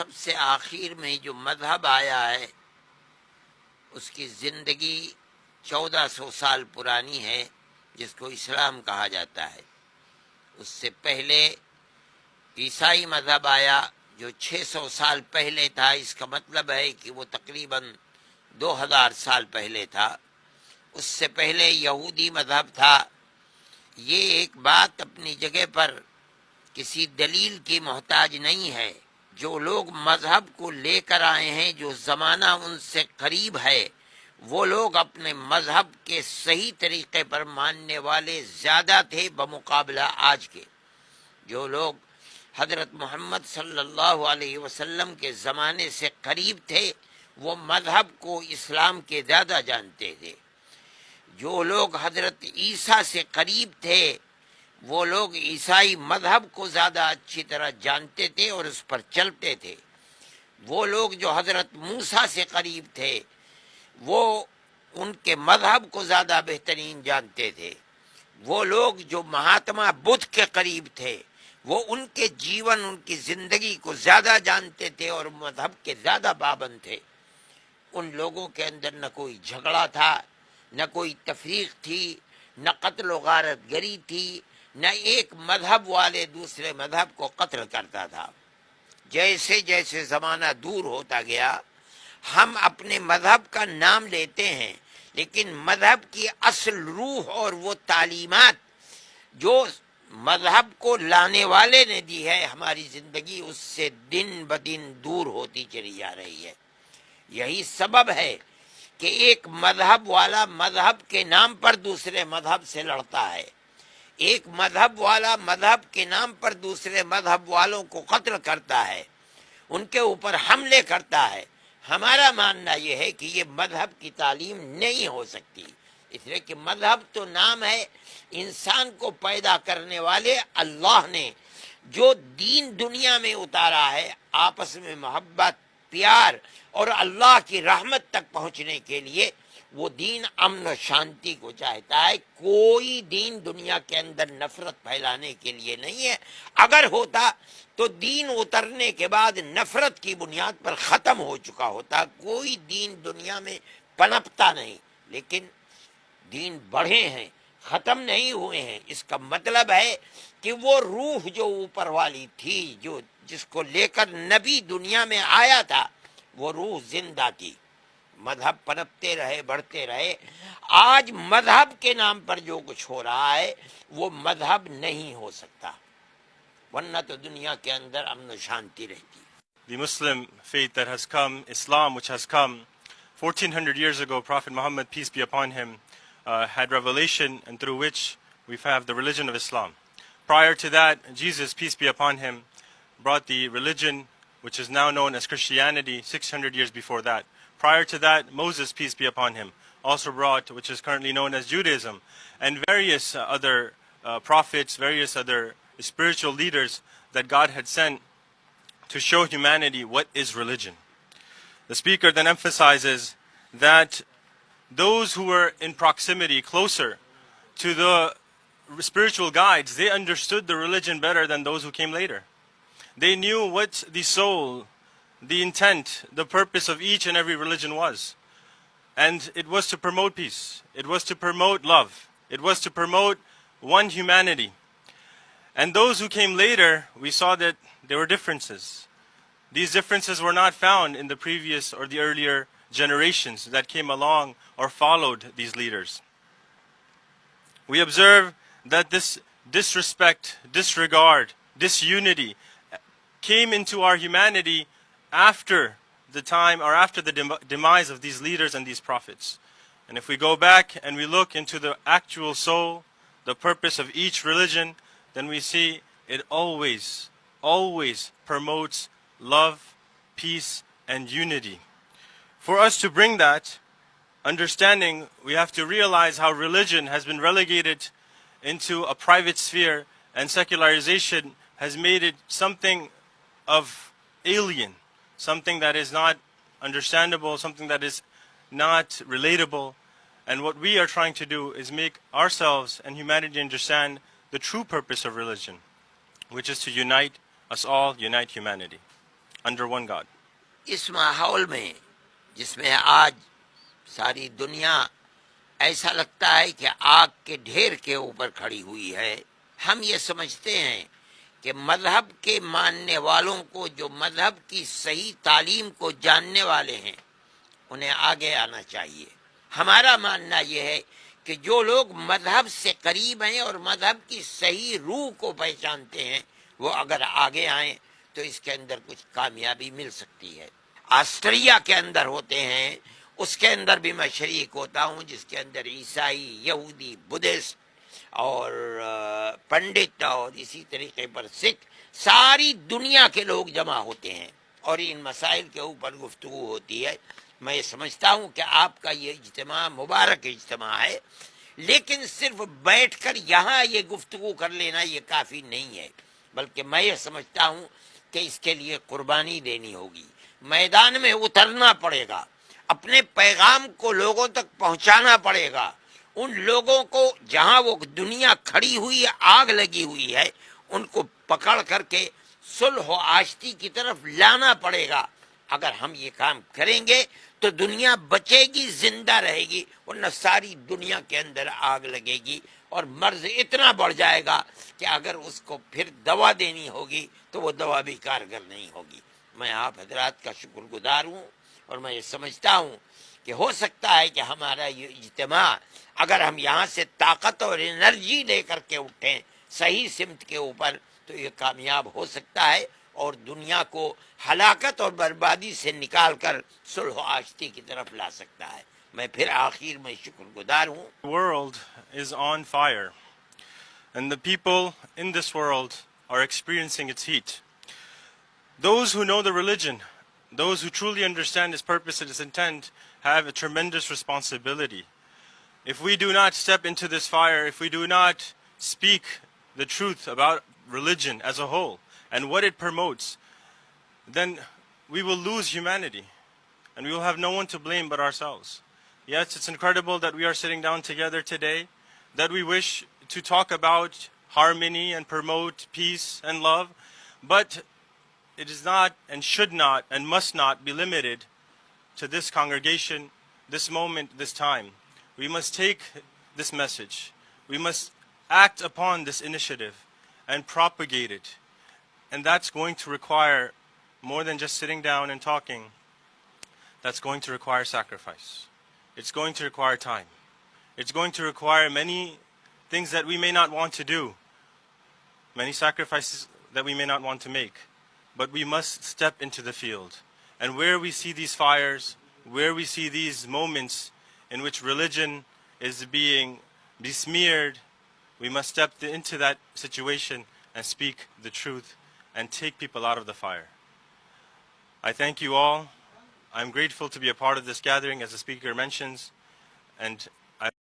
سب سے آخر میں جو مذہب آیا ہے اس کی زندگی 1400 سال پرانی ہے، جس کو اسلام کہا جاتا ہے۔ اس سے پہلے عیسائی مذہب آیا جو 600 سال پہلے تھا۔ اس کا مطلب ہے کہ وہ تقریباً 2000 سال پہلے تھا۔ اس سے پہلے یہودی مذہب تھا۔ یہ ایک بات اپنی جگہ پر کسی دلیل کی محتاج نہیں ہے۔ جو لوگ مذہب کو لے کر آئے ہیں، جو زمانہ ان سے قریب ہے، وہ لوگ اپنے مذہب کے صحیح طریقے پر ماننے والے زیادہ تھے بمقابلہ آج کے۔ جو لوگ حضرت محمد صلی اللہ علیہ وسلم کے زمانے سے قریب تھے، وہ مذہب کو اسلام کے زیادہ جانتے تھے۔ جو لوگ حضرت عیسیٰ سے قریب تھے، وہ لوگ عیسائی مذہب کو زیادہ اچھی طرح جانتے تھے اور اس پر چلتے تھے۔ وہ لوگ جو حضرت موسیٰ سے قریب تھے، وہ ان کے مذہب کو زیادہ بہترین جانتے تھے۔ وہ لوگ جو مہاتما بدھ کے قریب تھے، وہ ان کے جیون، ان کی زندگی کو زیادہ جانتے تھے اور مذہب کے زیادہ پابند تھے۔ ان لوگوں کے اندر نہ کوئی جھگڑا تھا، نہ کوئی تفریق تھی، نہ قتل و غارت گری تھی، نہ ایک مذہب والے دوسرے مذہب کو قتل کرتا تھا۔ جیسے جیسے زمانہ دور ہوتا گیا، ہم اپنے مذہب کا نام لیتے ہیں، لیکن مذہب کی اصل روح اور وہ تعلیمات جو مذہب کو لانے والے نے دی ہے، ہماری زندگی اس سے دن بدن دور ہوتی چلی جا رہی ہے۔ یہی سبب ہے کہ ایک مذہب والا مذہب کے نام پر دوسرے مذہب سے لڑتا ہے، ایک مذہب والا مذہب کے نام پر دوسرے مذہب والوں کو قتل کرتا ہے، ان کے اوپر حملے کرتا ہے۔ ہمارا ماننا یہ ہے کہ یہ مذہب کی تعلیم نہیں ہو سکتی، اس لیے کہ مذہب تو نام ہے۔ انسان کو پیدا کرنے والے اللہ نے جو دین دنیا میں اتارا ہے، آپس میں محبت، پیار اور اللہ کی رحمت تک پہنچنے کے لیے، وہ دین امن و شانتی کو چاہتا ہے۔ کوئی دین دنیا کے اندر نفرت پھیلانے کے لیے نہیں ہے۔ اگر ہوتا تو دین اترنے کے بعد نفرت کی بنیاد پر ختم ہو چکا ہوتا۔ کوئی دین دنیا میں پنپتا نہیں، لیکن دین بڑھے ہیں، ختم نہیں ہوئے ہیں۔ اس کا مطلب ہے کہ وہ روح جو اوپر والی تھی، جس کو لے کر نبی دنیا میں آیا تھا، وہ روح زندہ تھی۔ مذہب پنپتے رہے، بڑھتے رہے۔ آج مذہب کے نام پر جو کچھ ہو رہا ہے، وہ مذہب نہیں ہو سکتا، ورنہ تو دنیا کے اندر امن و شانتی رہتی۔ The Muslim faith that has come, Islam, which has come 1400 years ago, Prophet Muhammad, peace be upon him, had revelation, and through which we have the religion of Islam. Prior to that, Jesus, peace be upon him, brought the religion which is now known as Christianity 600 years before that. Prior to that, Moses, peace be upon him, also brought, which is currently known as Judaism, and various other prophets, various other spiritual leaders that God had sent to show humanity what is religion. The speaker then emphasizes that those who were in proximity, closer to the spiritual guides, they understood the religion better than those who came later. They knew what the soul, the intent, the purpose of each and every religion was. And it was to promote peace. It was to promote love. It was to promote one humanity. And those who came later, we saw that there were differences. These differences were not found in the previous or the earlier generations that came along or followed these leaders. We observe that this disrespect, disregard, disunity came into our humanity after the time or after the demise of these leaders and these prophets. And if we go back and we look into the actual soul, the purpose of each religion, then we see it always promotes love, peace, and unity. For us to bring that understanding, we have to realize how religion has been relegated into a private sphere, and secularization has made it something of alien, something that is not understandable, something that is not relatable. And what we are trying to do is make ourselves and humanity understand the true purpose of religion, which is to unite us all, unite humanity. under one God. اس ماحول میں جس میں آج ساری دنیا ایسا لگتا ہے کہ آگ کے ڈھیر کے اوپر کھڑی ہوئی ہے، ہم یہ سمجھتے ہیں کہ مذہب کے ماننے والوں کو، جو مذہب کی صحیح تعلیم کو جاننے والے ہیں، انہیں آگے آنا چاہیے۔ ہمارا ماننا یہ ہے کہ جو لوگ مذہب سے قریب ہیں اور مذہب کی صحیح روح کو پہچانتے ہیں، وہ اگر آگے آئیں تو اس کے اندر کچھ کامیابی مل سکتی ہے۔ آسٹریا کے اندر ہوتے ہیں، اس کے اندر بھی میں شریک ہوتا ہوں، جس کے اندر عیسائی، یہودی، بدھسٹ اور پنڈت اور اسی طریقے پر سکھ، ساری دنیا کے لوگ جمع ہوتے ہیں اور ان مسائل کے اوپر گفتگو ہوتی ہے۔ میں یہ سمجھتا ہوں کہ آپ کا یہ اجتماع مبارک اجتماع ہے، لیکن صرف بیٹھ کر یہاں یہ گفتگو کر لینا یہ کافی نہیں ہے، بلکہ میں یہ سمجھتا ہوں کہ اس کے لیے قربانی دینی ہوگی، میدان میں اترنا پڑے گا، اپنے پیغام کو لوگوں تک پہنچانا پڑے گا، ان لوگوں کو جہاں وہ دنیا کھڑی ہوئی ہے، آگ لگی ہوئی ہے، ان کو پکڑ کر کے صلح و آشتی کی طرف لانا پڑے گا۔ اگر ہم یہ کام کریں گے تو دنیا بچے گی، زندہ رہے گی، ورنہ ساری دنیا کے اندر آگ لگے گی اور مرض اتنا بڑھ جائے گا کہ اگر اس کو پھر دوا دینی ہوگی تو وہ دوا بھی کارگر نہیں ہوگی۔ میں آپ حضرات کا شکر گزار ہوں اور میں یہ سمجھتا ہوں کہ ہو سکتا ہے کہ ہمارا یہ اجتماع، اگر ہم یہاں سے طاقت اور انرجی لے کر کے اٹھیں صحیح سمت کے اوپر، تو یہ کامیاب ہو سکتا ہے اور دنیا کو ہلاکت اور بربادی سے نکال کر صلح و آشتی کی طرف لا سکتا ہے۔ میں پھر آخر میں شکر گزار ہوں۔ The world is on fire, and the people in this world are experiencing its heat. Those who know the religion, those who truly understand its purpose and its intent, have a tremendous responsibility. If we do not step into this fire, if we do not speak the truth about religion as a whole and what it promotes, then we will lose humanity and we will have no one to blame but ourselves. Yes, it's incredible that we are sitting down together today, that we wish to talk about harmony and promote peace and love, but it is not and should not and must not be limited to this congregation, this moment, this time. We must take this message. We must act upon this initiative and propagate it. And that's going to require more than just sitting down and talking. That's going to require sacrifice. It's going to require time. It's going to require many things that we may not want to do, many sacrifices that we may not want to make. But we must step into the field. And where we see these fires, where we see these moments in which religion is being besmeared, we must step into that situation and speak the truth and take people out of the fire. I thank you all. I'm grateful to be a part of this gathering, as the speaker mentions, and